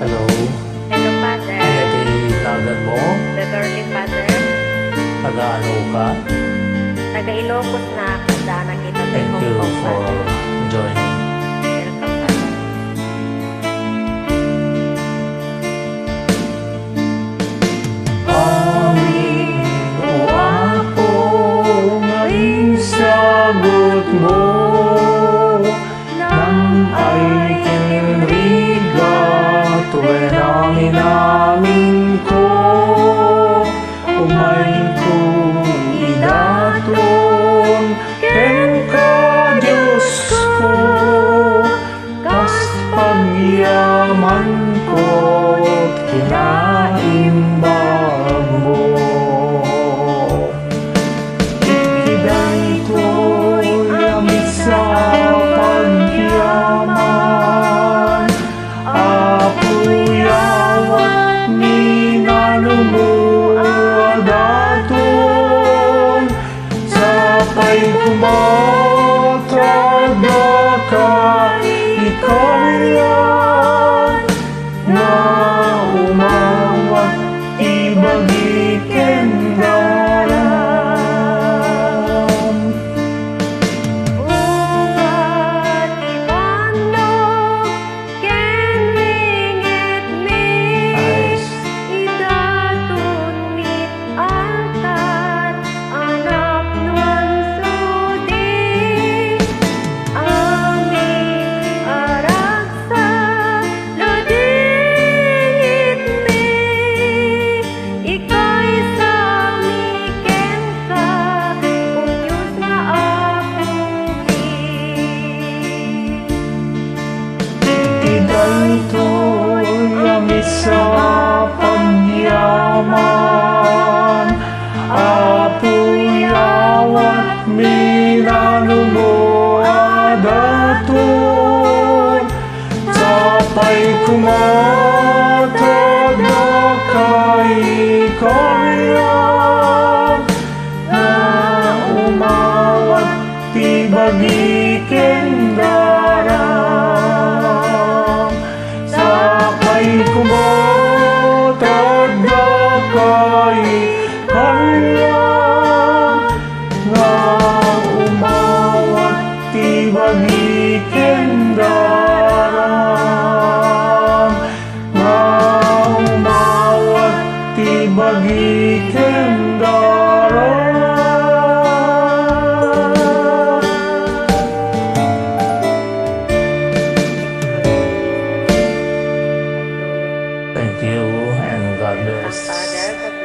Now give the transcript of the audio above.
Hello, Hello, Father. pinatinagan mo? Beverly, Father. Taga-ano ka? Taga Ilocos na ako. Daan kita sa Thank Hong you Kong, for Father. joining. Welcome, Father. Amin o ako ngayong sagot mo nang ay kinrigat tuwing namin ko umay ko idaton ken ka Diyos ko kas pagyaman ko kinaimbag mo ikiday ko'y lamig sa pagyaman apuyawat ni nanumuadaton sapay kumatada ka ikaw yan na umawat ibagi kendaram Ugat ibandog, ken ringit mi. Ayos. Idatun mit altar, anak nuan sudi. Ami aragsa, lodingit mi. Ika'y sami ken ka, kung Diyos nga akong ikiday ko'y lamig sa pagyaman apuyawat minanumuadaton sapay kumatada kay ikaw na umawat tibagi kendaram sapay kumatada kay kanya na umawat tibagi kendaram na umawat tibagi kendaram. Thank you and God bless. Father.